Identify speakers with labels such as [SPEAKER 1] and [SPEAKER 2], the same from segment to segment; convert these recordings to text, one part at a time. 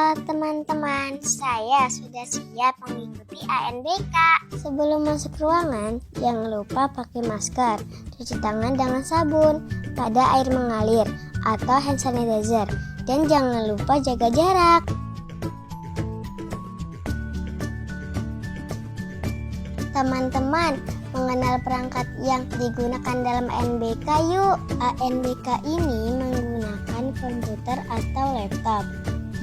[SPEAKER 1] Halo teman-teman, saya sudah siap mengikuti ANBK. Sebelum masuk ruangan, jangan lupa pakai masker, cuci tangan dengan sabun pada air mengalir atau hand sanitizer, dan jangan lupa jaga jarak. Teman-teman, mengenal perangkat yang digunakan dalam ANBK yuk. ANBK ini menggunakan komputer atau laptop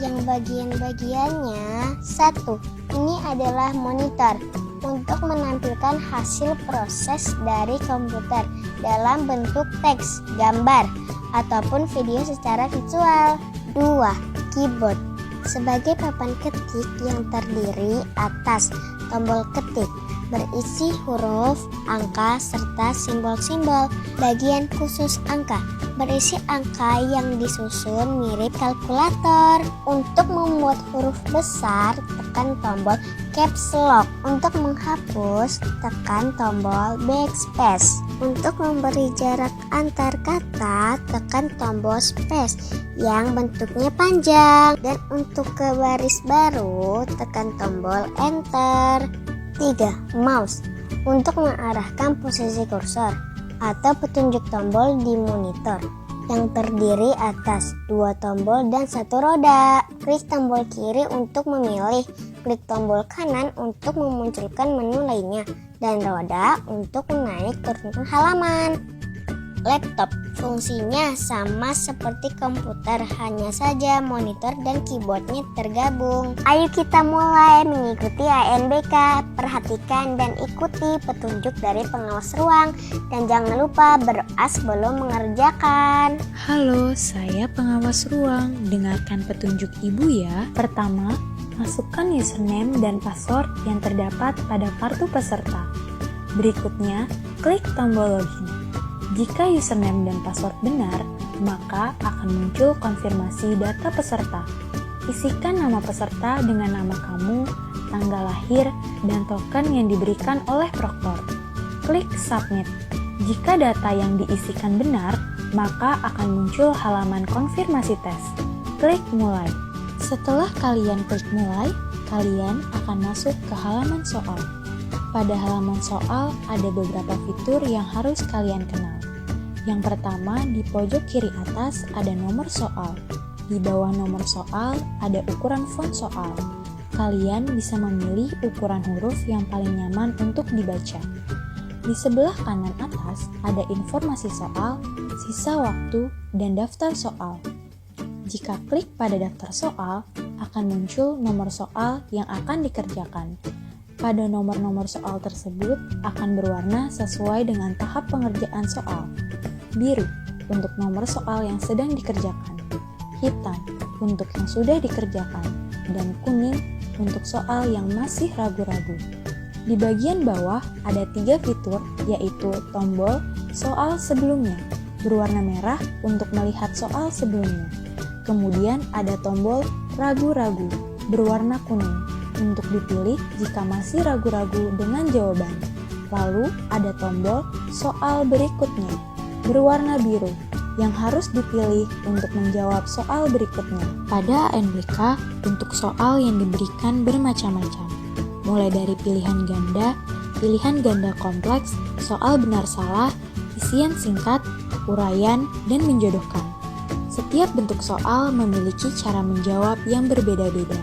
[SPEAKER 1] yang bagian-bagiannya. 1. Ini adalah monitor untuk menampilkan hasil proses dari komputer dalam bentuk teks, gambar, ataupun video secara visual. 2. Keyboard sebagai papan ketik yang terdiri atas tombol ketik berisi huruf, angka, serta simbol-simbol. Bagian khusus angka berisi angka yang disusun mirip kalkulator. Untuk membuat huruf besar, tekan tombol caps lock. Untuk menghapus, tekan tombol backspace. Untuk memberi jarak antar kata, tekan tombol space yang bentuknya panjang. Dan untuk ke baris baru, tekan tombol enter. 3. Mouse untuk mengarahkan posisi kursor atau petunjuk tombol di monitor yang terdiri atas 2 tombol dan 1 roda. Klik tombol kiri untuk memilih, klik tombol kanan untuk memunculkan menu lainnya, dan roda untuk menaik turunkan halaman. Laptop fungsinya sama seperti komputer, hanya saja monitor dan keyboardnya tergabung. Ayo kita mulai mengikuti ANBK. Perhatikan dan ikuti petunjuk dari pengawas ruang, dan jangan lupa berdoa sebelum mengerjakan.
[SPEAKER 2] Halo, saya pengawas ruang. Dengarkan petunjuk ibu ya. Pertama, masukkan username dan password yang terdapat pada kartu peserta. Berikutnya, klik tombol login. Jika username dan password benar, maka akan muncul konfirmasi data peserta. Isikan nama peserta dengan nama kamu, tanggal lahir, dan token yang diberikan oleh proktor. Klik submit. Jika data yang diisikan benar, maka akan muncul halaman konfirmasi tes. Klik mulai. Setelah kalian klik mulai, kalian akan masuk ke halaman soal. Pada halaman soal ada beberapa fitur yang harus kalian kenal. Yang pertama, di pojok kiri atas ada nomor soal. Di bawah nomor soal ada ukuran font soal. Kalian bisa memilih ukuran huruf yang paling nyaman untuk dibaca. Di sebelah kanan atas ada informasi soal, sisa waktu, dan daftar soal. Jika klik pada daftar soal, akan muncul nomor soal yang akan dikerjakan. Pada nomor-nomor soal tersebut akan berwarna sesuai dengan tahap pengerjaan soal. Biru untuk nomor soal yang sedang dikerjakan, hitam untuk yang sudah dikerjakan, dan kuning untuk soal yang masih ragu-ragu. Di bagian bawah ada 3 fitur, yaitu tombol soal sebelumnya berwarna merah untuk melihat soal sebelumnya. Kemudian ada tombol ragu-ragu berwarna kuning untuk dipilih jika masih ragu-ragu dengan jawaban. Lalu ada tombol soal berikutnya berwarna biru yang harus dipilih untuk menjawab soal berikutnya. Pada ANBK, untuk soal yang diberikan bermacam-macam, mulai dari pilihan ganda kompleks, soal benar salah, isian singkat, uraian, dan menjodohkan. Setiap bentuk soal memiliki cara menjawab yang berbeda-beda.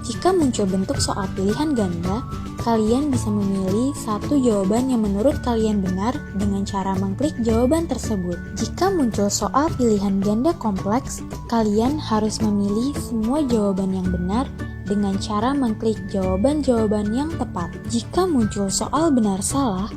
[SPEAKER 2] Jika muncul bentuk soal pilihan ganda, kalian bisa memilih satu jawaban yang menurut kalian benar dengan cara mengklik jawaban tersebut. Jika muncul soal pilihan ganda kompleks, kalian harus memilih semua jawaban yang benar dengan cara mengklik jawaban-jawaban yang tepat. Jika muncul soal benar salah,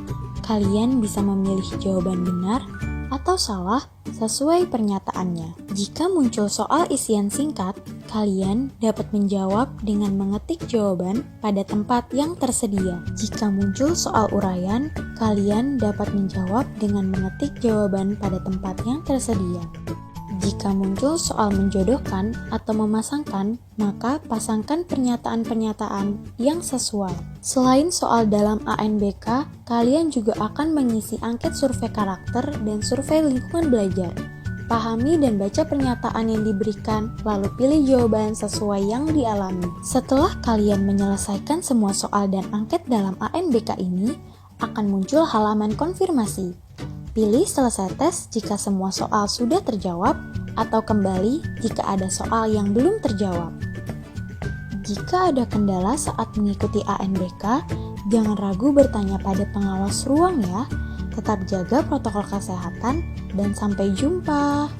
[SPEAKER 2] kalian bisa memilih jawaban benar atau salah sesuai pernyataannya. Jika muncul soal isian singkat, kalian dapat menjawab dengan mengetik jawaban pada tempat yang tersedia. Jika muncul soal uraian, kalian dapat menjawab dengan mengetik jawaban pada tempat yang tersedia. Jika muncul soal menjodohkan atau memasangkan, maka pasangkan pernyataan-pernyataan yang sesuai. Selain soal dalam ANBK, kalian juga akan mengisi angket survei karakter dan survei lingkungan belajar. Pahami dan baca pernyataan yang diberikan, lalu pilih jawaban sesuai yang dialami. Setelah kalian menyelesaikan semua soal dan angket dalam ANBK ini, akan muncul halaman konfirmasi. Pilih selesai tes jika semua soal sudah terjawab, atau kembali jika ada soal yang belum terjawab. Jika ada kendala saat mengikuti ANBK, jangan ragu bertanya pada pengawas ruang ya. Tetap jaga protokol kesehatan dan sampai jumpa.